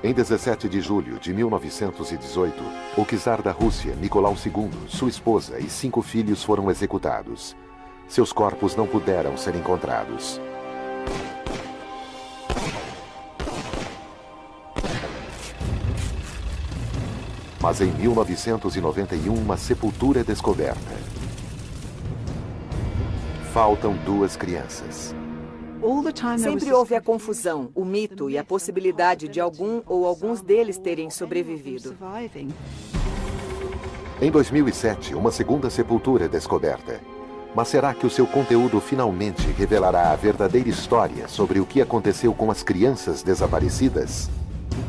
Em 17 de julho de 1918, o czar da Rússia, Nicolau II, sua esposa e 5 filhos foram executados. Seus corpos não puderam ser encontrados. Mas em 1991, uma sepultura é descoberta. Faltam 2 crianças. Sempre houve a confusão, o mito e a possibilidade de algum ou alguns deles terem sobrevivido. Em 2007, uma segunda sepultura é descoberta. Mas será que o seu conteúdo finalmente revelará a verdadeira história sobre o que aconteceu com as crianças desaparecidas?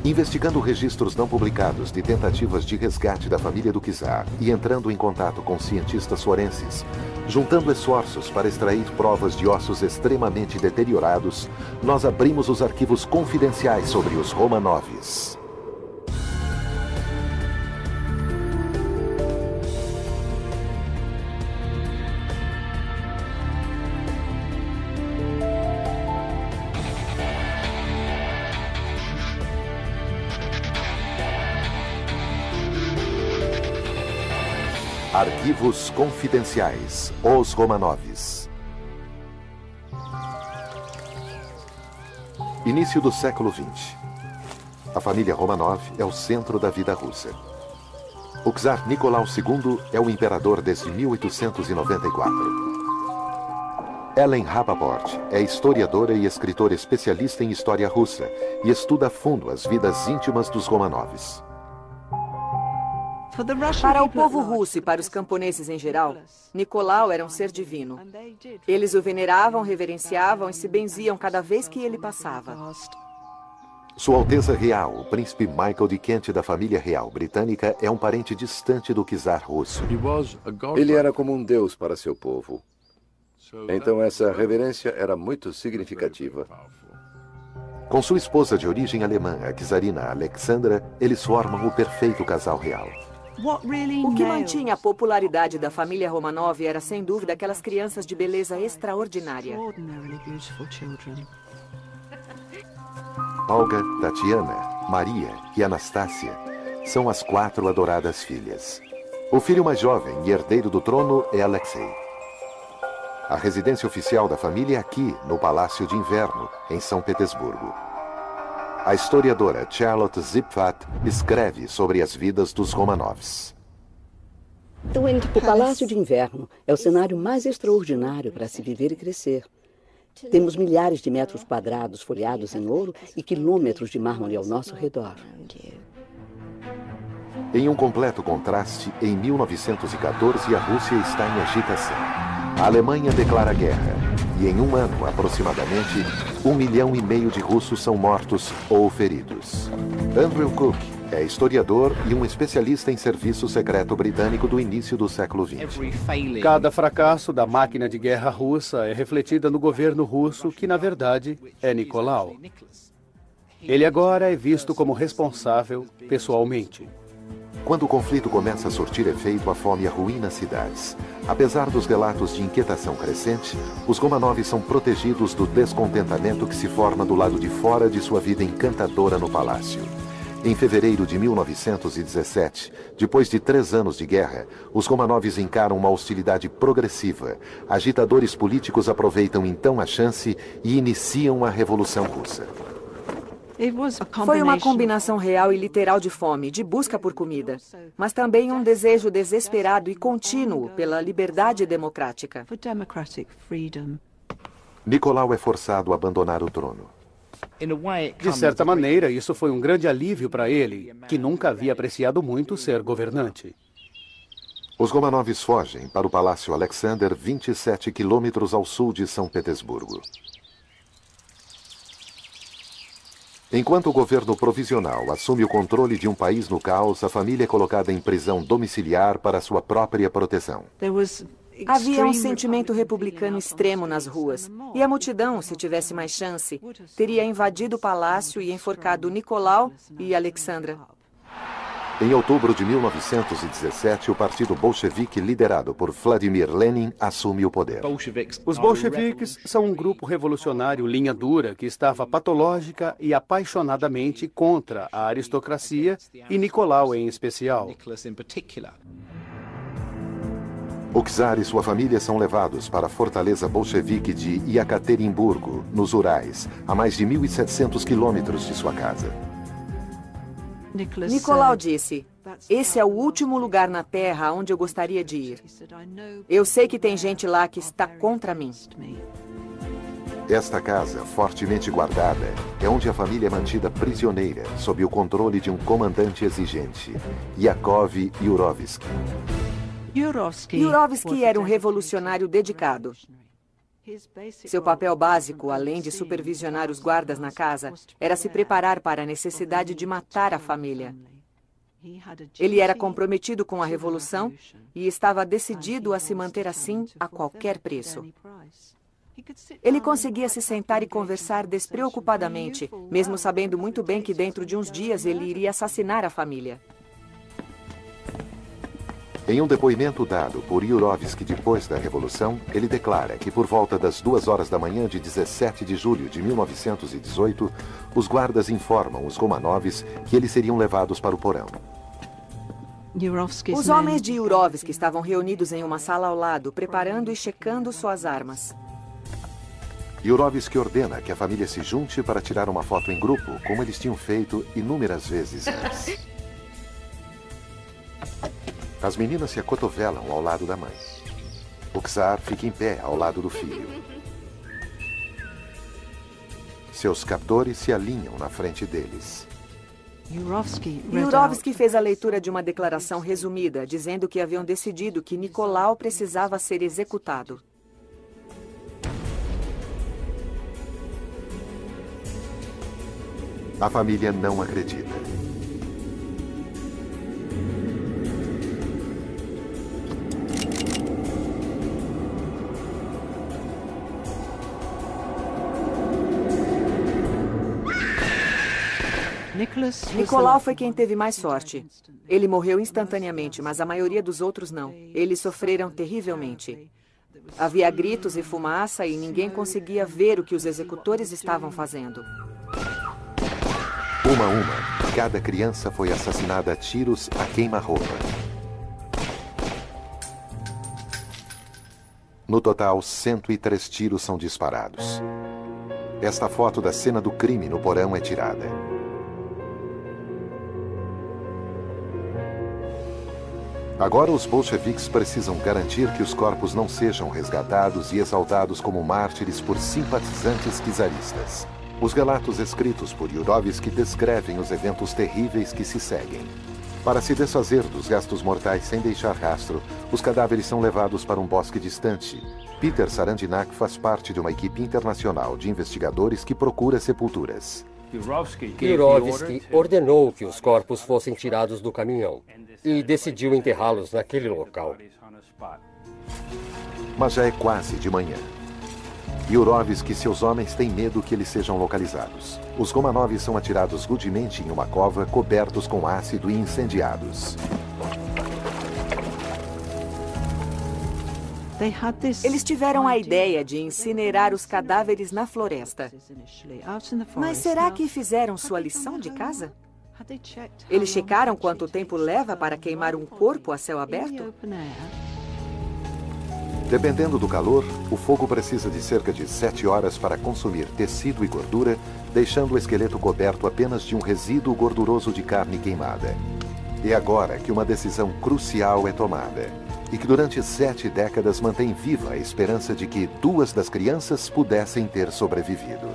Investigando registros não publicados de tentativas de resgate da família do czar e entrando em contato com cientistas forenses, juntando esforços para extrair provas de ossos extremamente deteriorados, nós abrimos os arquivos confidenciais sobre os Romanovs. Arquivos confidenciais, os Romanovs. Início do século XX. A família Romanov é o centro da vida russa. O czar Nicolau II é o imperador desde 1894. Ellen Rapoport é historiadora e escritora especialista em história russa e estuda a fundo as vidas íntimas dos Romanovs. Para o povo russo e para os camponeses em geral, Nicolau era um ser divino. Eles o veneravam, reverenciavam e se benziam cada vez que ele passava. Sua Alteza Real, o príncipe Michael de Kent da família real britânica, é um parente distante do czar russo. Ele era como um deus para seu povo. Então essa reverência era muito significativa. Com sua esposa de origem alemã, a czarina Alexandra, eles formam o perfeito casal real. O que mantinha a popularidade da família Romanov era, sem dúvida, aquelas crianças de beleza extraordinária. Olga, Tatiana, Maria e Anastácia são as 4 adoradas filhas. O filho mais jovem e herdeiro do trono é Alexei. A residência oficial da família é aqui, no Palácio de Inverno, em São Petersburgo. A historiadora Charlotte Zipfat escreve sobre as vidas dos Romanovs. O Palácio de Inverno é o cenário mais extraordinário para se viver e crescer. Temos milhares de metros quadrados folheados em ouro e quilômetros de mármore ao nosso redor. Em um completo contraste, em 1914 a Rússia está em agitação. A Alemanha declara guerra e em um ano, aproximadamente, 1,5 milhão de russos são mortos ou feridos. Andrew Cook é historiador e um especialista em serviço secreto britânico do início do século XX. Cada fracasso da máquina de guerra russa é refletida no governo russo, que na verdade é Nicolau. Ele agora é visto como responsável pessoalmente. Quando o conflito começa a surtir efeito, a fome arruína as cidades. Apesar dos relatos de inquietação crescente, os Romanovs são protegidos do descontentamento que se forma do lado de fora de sua vida encantadora no palácio. Em fevereiro de 1917, depois de 3 anos de guerra, os Romanovs encaram uma hostilidade progressiva. Agitadores políticos aproveitam então a chance e iniciam a Revolução Russa. Foi uma combinação real e literal de fome, de busca por comida, mas também um desejo desesperado e contínuo pela liberdade democrática. Nicolau é forçado a abandonar o trono. De certa maneira, isso foi um grande alívio para ele, que nunca havia apreciado muito ser governante. Os Romanovs fogem para o Palácio Alexander, 27 quilômetros ao sul de São Petersburgo. Enquanto o governo provisional assume o controle de um país no caos, a família é colocada em prisão domiciliar para sua própria proteção. Havia um sentimento republicano extremo nas ruas, e a multidão, se tivesse mais chance, teria invadido o palácio e enforcado Nicolau e Alexandra. Em outubro de 1917, o partido bolchevique liderado por Vladimir Lenin assume o poder. Os bolcheviques são um grupo revolucionário linha dura que estava patológica e apaixonadamente contra a aristocracia e Nicolau em especial. O czar e sua família são levados para a fortaleza bolchevique de Yekaterinburgo, nos Urais, a mais de 1.700 quilômetros de sua casa. Nicolau disse: "Esse é o último lugar na Terra onde eu gostaria de ir. Eu sei que tem gente lá que está contra mim." Esta casa, fortemente guardada, é onde a família é mantida prisioneira, sob o controle de um comandante exigente, Yakov Yurovsky. Yurovsky era um revolucionário dedicado. Seu papel básico, além de supervisionar os guardas na casa, era se preparar para a necessidade de matar a família. Ele era comprometido com a revolução e estava decidido a se manter assim a qualquer preço. Ele conseguia se sentar e conversar despreocupadamente, mesmo sabendo muito bem que dentro de uns dias ele iria assassinar a família. Em um depoimento dado por Yurovsky depois da Revolução, ele declara que por volta das 2 horas da manhã de 17 de julho de 1918, os guardas informam os Romanovs que eles seriam levados para o porão. Os homens de Yurovsky estavam reunidos em uma sala ao lado, preparando e checando suas armas. Yurovsky ordena que a família se junte para tirar uma foto em grupo, como eles tinham feito inúmeras vezes antes. As meninas se acotovelam ao lado da mãe. O czar fica em pé ao lado do filho. Seus captores se alinham na frente deles. Yurovsky fez a leitura de uma declaração resumida, dizendo que haviam decidido que Nicolau precisava ser executado. A família não acredita. Nicolau foi quem teve mais sorte. Ele morreu instantaneamente, mas a maioria dos outros não. Eles sofreram terrivelmente. Havia gritos e fumaça e ninguém conseguia ver o que os executores estavam fazendo. Uma a uma, cada criança foi assassinada a tiros a queima-roupa. No total, 103 tiros são disparados. Esta foto da cena do crime no porão é tirada. Agora os bolcheviques precisam garantir que os corpos não sejam resgatados e exaltados como mártires por simpatizantes czaristas. Os relatos escritos por Yurovsky descrevem os eventos terríveis que se seguem. Para se desfazer dos restos mortais sem deixar rastro, os cadáveres são levados para um bosque distante. Peter Sarandinak faz parte de uma equipe internacional de investigadores que procura sepulturas. Yurovsky ordenou que os corpos fossem tirados do caminhão e decidiu enterrá-los naquele local. Mas já é quase de manhã. Yurovsky e seus homens têm medo que eles sejam localizados. Os Romanovs são atirados rudemente em uma cova, cobertos com ácido e incendiados. Eles tiveram a ideia de incinerar os cadáveres na floresta. Mas será que fizeram sua lição de casa? Eles checaram quanto tempo leva para queimar um corpo a céu aberto? Dependendo do calor, o fogo precisa de cerca de 7 horas para consumir tecido e gordura, deixando o esqueleto coberto apenas de um resíduo gorduroso de carne queimada. É agora que uma decisão crucial é tomada, e que durante 7 décadas mantém viva a esperança de que 2 das crianças pudessem ter sobrevivido.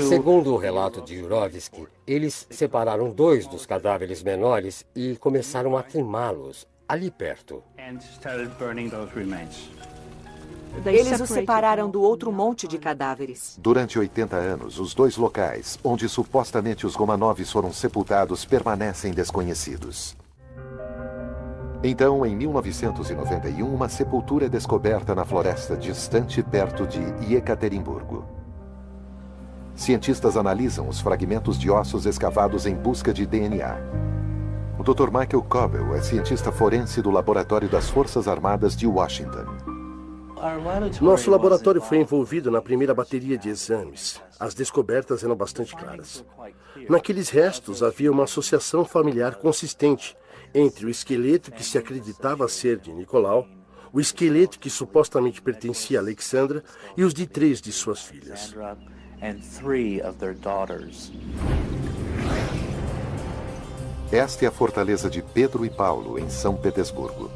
Segundo o relato de Yurovsky, eles separaram 2 dos cadáveres menores e começaram a queimá-los ali perto. Eles os separaram do outro monte de cadáveres. Durante 80 anos, os 2 locais onde supostamente os Romanovs foram sepultados permanecem desconhecidos. Então, em 1991, uma sepultura é descoberta na floresta distante perto de Yekaterinburgo. Cientistas analisam os fragmentos de ossos escavados em busca de DNA. O Dr. Michael Coble é cientista forense do Laboratório das Forças Armadas de Washington. Nosso laboratório foi envolvido na primeira bateria de exames. As descobertas eram bastante claras. Naqueles restos havia uma associação familiar consistente entre o esqueleto que se acreditava ser de Nicolau, o esqueleto que supostamente pertencia a Alexandra e os de 3 de suas filhas. Esta é a fortaleza de Pedro e Paulo, em São Petersburgo.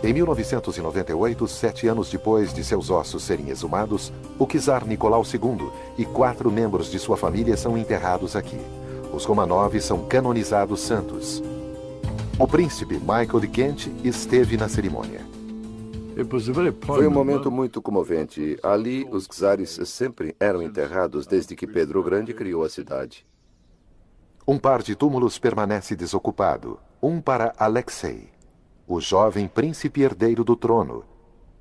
Em 1998, 7 anos depois de seus ossos serem exumados, o czar Nicolau II e 4 membros de sua família são enterrados aqui. Os Romanov são canonizados santos. O príncipe Michael de Kent esteve na cerimônia. Foi um momento muito comovente. Ali, os czares sempre eram enterrados desde que Pedro o Grande criou a cidade. Um par de túmulos permanece desocupado, um para Alexei, o jovem príncipe herdeiro do trono,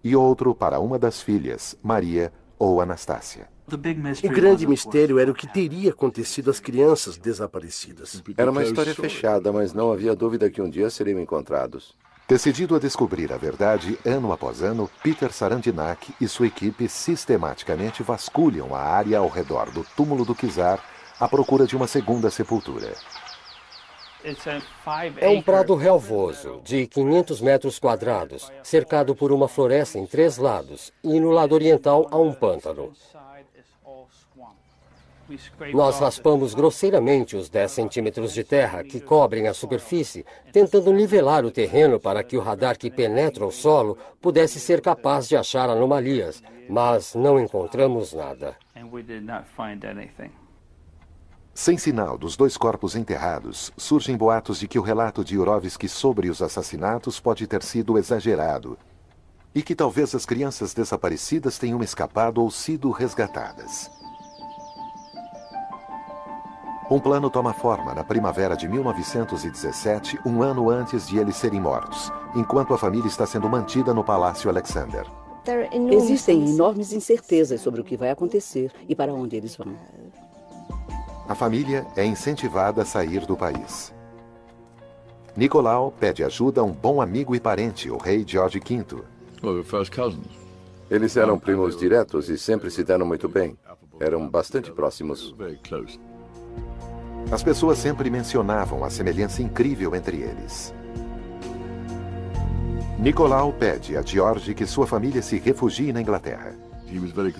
e outro para uma das filhas, Maria ou Anastácia. O grande mistério era o que teria acontecido às crianças desaparecidas. Era uma história fechada, mas não havia dúvida que um dia seriam encontrados. Decidido a descobrir a verdade, ano após ano, Peter Sarandinak e sua equipe sistematicamente vasculham a área ao redor do túmulo do czar à procura de uma segunda sepultura. É um prado relvoso, de 500 metros quadrados, cercado por uma floresta em 3 lados, e no lado oriental há um pântano. Nós raspamos grosseiramente os 10 centímetros de terra que cobrem a superfície, tentando nivelar o terreno para que o radar que penetra o solo pudesse ser capaz de achar anomalias, mas não encontramos nada. Sem sinal dos 2 corpos enterrados, surgem boatos de que o relato de Yurovsky sobre os assassinatos pode ter sido exagerado e que talvez as crianças desaparecidas tenham escapado ou sido resgatadas. Um plano toma forma na primavera de 1917, um ano antes de eles serem mortos, enquanto a família está sendo mantida no Palácio Alexander. Existem enormes incertezas sobre o que vai acontecer e para onde eles vão. A família é incentivada a sair do país. Nicolau pede ajuda a um bom amigo e parente, o rei George V. Eles eram primos diretos e sempre se deram muito bem. Eram bastante próximos. As pessoas sempre mencionavam a semelhança incrível entre eles. Nicolau pede a George que sua família se refugie na Inglaterra.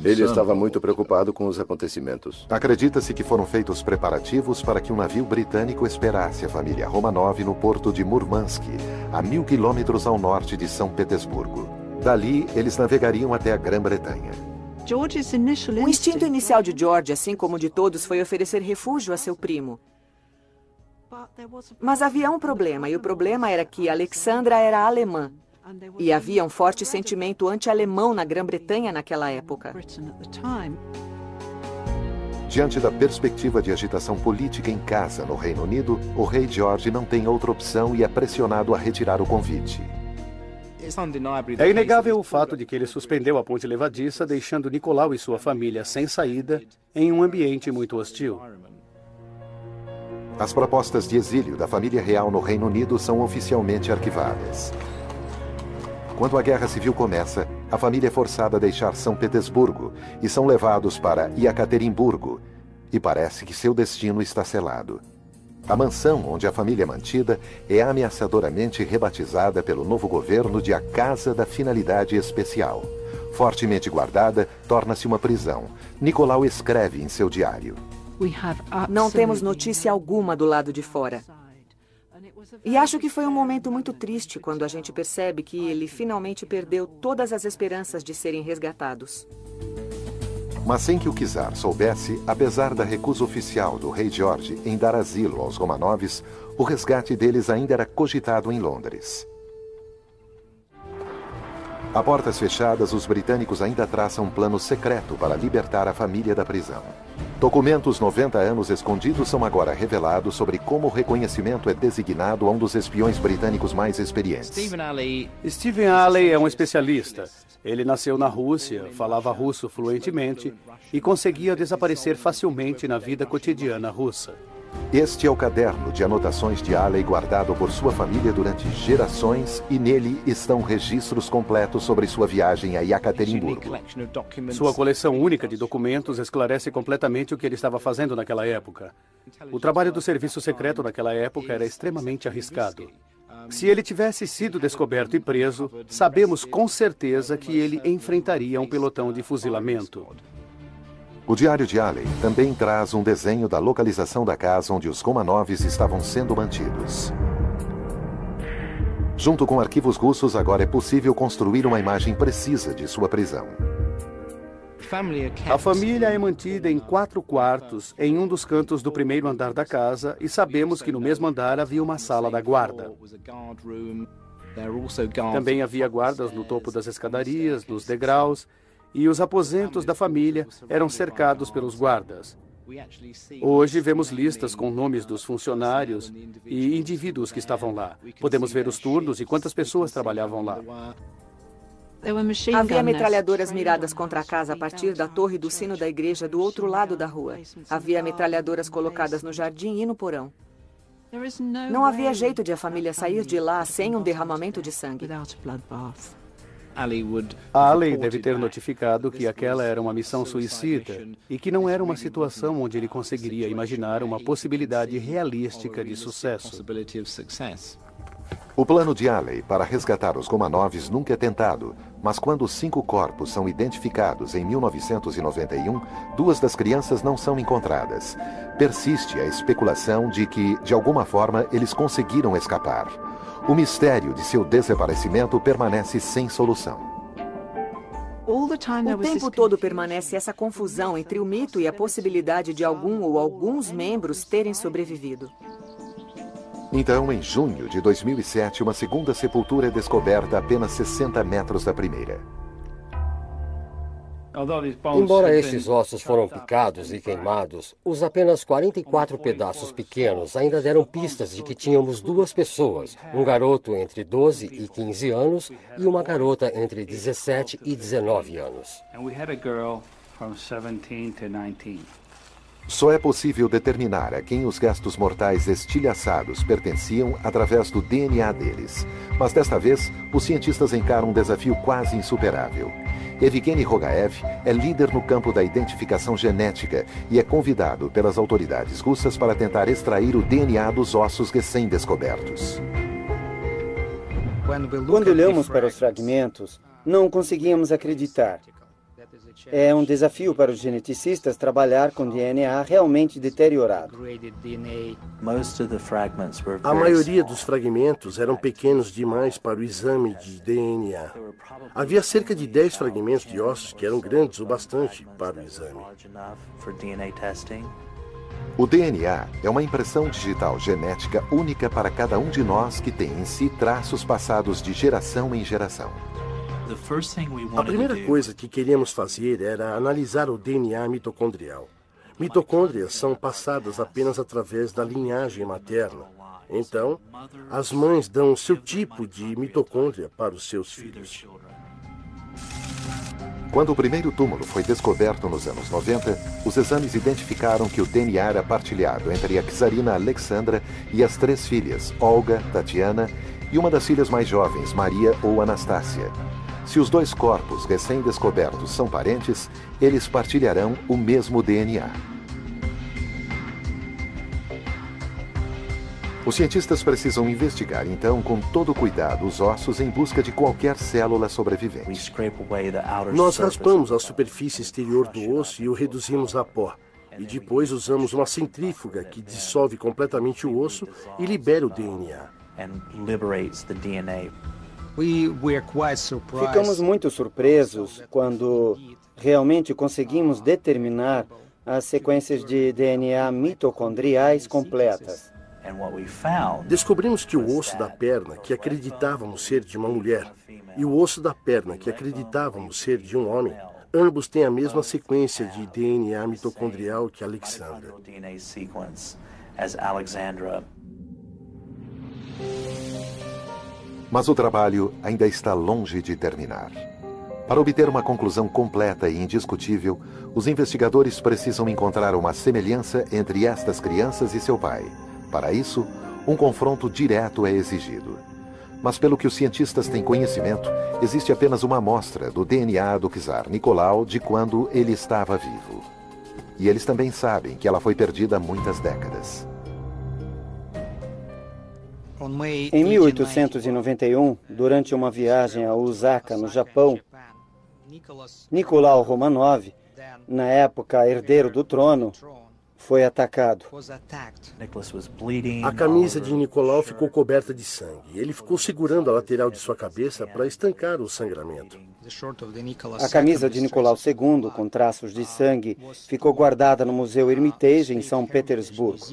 Ele estava muito preocupado com os acontecimentos. Acredita-se que foram feitos preparativos para que um navio britânico esperasse a família Romanov no porto de Murmansk, a 1000 quilômetros ao norte de São Petersburgo. Dali, eles navegariam até a Grã-Bretanha. O instinto inicial de George, assim como de todos, foi oferecer refúgio a seu primo. Mas havia um problema, e o problema era que Alexandra era alemã. E havia um forte sentimento anti-alemão na Grã-Bretanha naquela época. Diante da perspectiva de agitação política em casa no Reino Unido, o rei George não tem outra opção e é pressionado a retirar o convite. É inegável o fato de que ele suspendeu a ponte levadiça, deixando Nicolau e sua família sem saída, em um ambiente muito hostil. As propostas de exílio da família real no Reino Unido são oficialmente arquivadas. Quando a Guerra Civil começa, a família é forçada a deixar São Petersburgo e são levados para Yekaterinburgo, e parece que seu destino está selado. A mansão onde a família é mantida é ameaçadoramente rebatizada pelo novo governo de a Casa da Finalidade Especial. Fortemente guardada, torna-se uma prisão. Nicolau escreve em seu diário: Não temos notícia alguma do lado de fora. E acho que foi um momento muito triste quando a gente percebe que ele finalmente perdeu todas as esperanças de serem resgatados. Mas sem que o czar soubesse, apesar da recusa oficial do rei George em dar asilo aos Romanovs, o resgate deles ainda era cogitado em Londres. A portas fechadas, os britânicos ainda traçam um plano secreto para libertar a família da prisão. Documentos 90 anos escondidos são agora revelados sobre como o reconhecimento é designado a um dos espiões britânicos mais experientes. Stephen Alley é um especialista. Ele nasceu na Rússia, falava russo fluentemente e conseguia desaparecer facilmente na vida cotidiana russa. Este é o caderno de anotações de Alley guardado por sua família durante gerações e nele estão registros completos sobre sua viagem a Yekaterinburgo. Sua coleção única de documentos esclarece completamente o que ele estava fazendo naquela época. O trabalho do serviço secreto naquela época era extremamente arriscado. Se ele tivesse sido descoberto e preso, sabemos com certeza que ele enfrentaria um pelotão de fuzilamento. O diário de Alley também traz um desenho da localização da casa onde os Romanovs estavam sendo mantidos. Junto com arquivos russos, agora é possível construir uma imagem precisa de sua prisão. A família é mantida em 4 quartos, em um dos cantos do primeiro andar da casa, e sabemos que no mesmo andar havia uma sala da guarda. Também havia guardas no topo das escadarias, nos degraus, e os aposentos da família eram cercados pelos guardas. Hoje vemos listas com nomes dos funcionários e indivíduos que estavam lá. Podemos ver os turnos e quantas pessoas trabalhavam lá. Havia metralhadoras miradas contra a casa a partir da torre do sino da igreja do outro lado da rua. Havia metralhadoras colocadas no jardim e no porão. Não havia jeito de a família sair de lá sem um derramamento de sangue. Alley deve ter notificado que aquela era uma missão suicida e que não era uma situação onde ele conseguiria imaginar uma possibilidade realística de sucesso. O plano de Alley para resgatar os Romanovs nunca é tentado, mas quando os 5 corpos são identificados em 1991, 2 das crianças não são encontradas. Persiste a especulação de que, de alguma forma, eles conseguiram escapar. O mistério de seu desaparecimento permanece sem solução. O tempo todo permanece essa confusão entre o mito e a possibilidade de algum ou alguns membros terem sobrevivido. Então, em junho de 2007, uma segunda sepultura é descoberta a apenas 60 metros da primeira. Embora estes ossos foram picados e queimados, os apenas 44 pedaços pequenos ainda deram pistas de que tínhamos 2 pessoas, um garoto entre 12 e 15 anos e uma garota entre 17 e 19 anos. Só é possível determinar a quem os restos mortais estilhaçados pertenciam através do DNA deles. Mas desta vez, os cientistas encaram um desafio quase insuperável. Evgeny Rogaev é líder no campo da identificação genética e é convidado pelas autoridades russas para tentar extrair o DNA dos ossos recém-descobertos. Quando olhamos para os fragmentos, não conseguíamos acreditar. É um desafio para os geneticistas trabalhar com DNA realmente deteriorado. A maioria dos fragmentos eram pequenos demais para o exame de DNA. Havia cerca de 10 fragmentos de ossos que eram grandes o bastante para o exame. O DNA é uma impressão digital genética única para cada um de nós que tem em si traços passados de geração em geração. A primeira coisa que queríamos fazer era analisar o DNA mitocondrial. Mitocôndrias são passadas apenas através da linhagem materna. Então, as mães dão o seu tipo de mitocôndria para os seus filhos. Quando o primeiro túmulo foi descoberto nos anos 90, os exames identificaram que o DNA era partilhado entre a czarina Alexandra e as 3 filhas, Olga, Tatiana, e uma das filhas mais jovens, Maria ou Anastácia. Se os 2 corpos recém-descobertos são parentes, eles partilharão o mesmo DNA. Os cientistas precisam investigar, então, com todo cuidado, os ossos em busca de qualquer célula sobrevivente. Nós raspamos a superfície exterior do osso e o reduzimos a pó. E depois usamos uma centrífuga que dissolve completamente o osso e libera o DNA. Ficamos muito surpresos quando realmente conseguimos determinar as sequências de DNA mitocondriais completas. Descobrimos que o osso da perna, que acreditávamos ser de uma mulher, e o osso da perna, que acreditávamos ser de um homem, ambos têm a mesma sequência de DNA mitocondrial que Alexandra. Mas o trabalho ainda está longe de terminar. Para obter uma conclusão completa e indiscutível, os investigadores precisam encontrar uma semelhança entre estas crianças e seu pai. Para isso, um confronto direto é exigido. Mas pelo que os cientistas têm conhecimento, existe apenas uma amostra do DNA do czar Nicolau de quando ele estava vivo. E eles também sabem que ela foi perdida há muitas décadas. Em 1891, durante uma viagem a Osaka, no Japão, Nicolau Romanov, na época herdeiro do trono, foi atacado. A camisa de Nicolau ficou coberta de sangue. Ele ficou segurando a lateral de sua cabeça para estancar o sangramento. A camisa de Nicolau II, com traços de sangue, ficou guardada no Museu Hermitage, em São Petersburgo.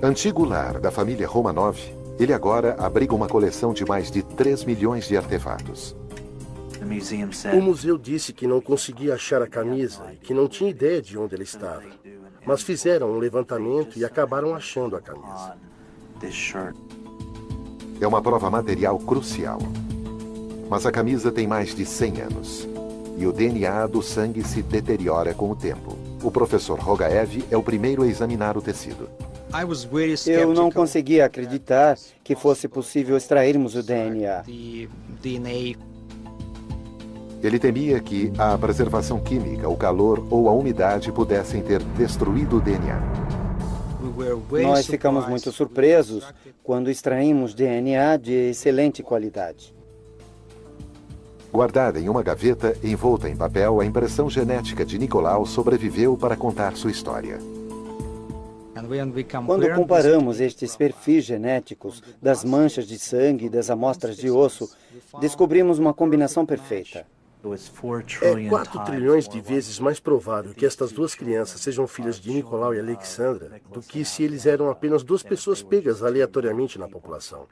Antigo lar da família Romanov, ele agora abriga uma coleção de mais de 3 milhões de artefatos. O museu disse que não conseguia achar a camisa e que não tinha ideia de onde ela estava. Mas fizeram um levantamento e acabaram achando a camisa. É uma prova material crucial. Mas a camisa tem mais de 100 anos. E o DNA do sangue se deteriora com o tempo. O professor Rogaev é o primeiro a examinar o tecido. Eu não conseguia acreditar que fosse possível extrairmos o DNA. Ele temia que a preservação química, o calor ou a umidade pudessem ter destruído o DNA. Nós ficamos muito surpresos quando extraímos DNA de excelente qualidade. Guardada em uma gaveta, envolta em papel, a impressão genética de Nicolau sobreviveu para contar sua história. Quando comparamos estes perfis genéticos das manchas de sangue e das amostras de osso, descobrimos uma combinação perfeita. É 4 trilhões de vezes mais provável que estas duas crianças sejam filhas de Nicolau e Alexandra do que se eles eram apenas duas pessoas pegas aleatoriamente na população.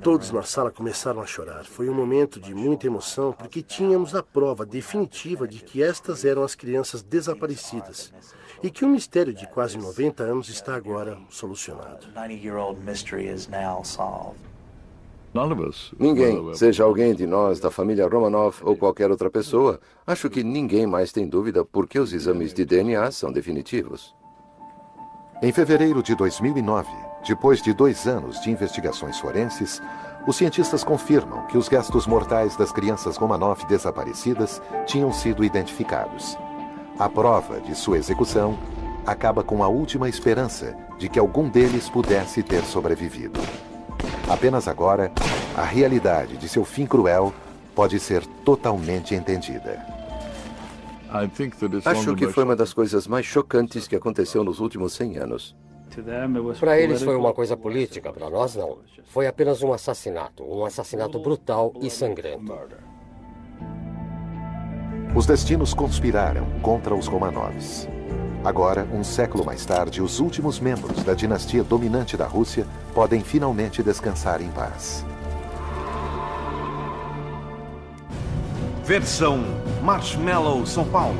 Todos na sala começaram a chorar. Foi um momento de muita emoção porque tínhamos a prova definitiva de que estas eram as crianças desaparecidas e que o mistério de quase 90 anos está agora solucionado. Ninguém, seja alguém de nós, da família Romanov ou qualquer outra pessoa, acho que ninguém mais tem dúvida porque os exames de DNA são definitivos. Em fevereiro de 2009, depois de 2 anos de investigações forenses, os cientistas confirmam que os restos mortais das crianças Romanov desaparecidas tinham sido identificados. A prova de sua execução acaba com a última esperança de que algum deles pudesse ter sobrevivido. Apenas agora, a realidade de seu fim cruel pode ser totalmente entendida. Acho que foi uma das coisas mais chocantes que aconteceu nos últimos 100 anos. Para eles foi uma coisa política, para nós não. Foi apenas um assassinato brutal e sangrento. Os destinos conspiraram contra os Romanovs. Agora, um século mais tarde, os últimos membros da dinastia dominante da Rússia podem finalmente descansar em paz. Versão Marshmallow São Paulo.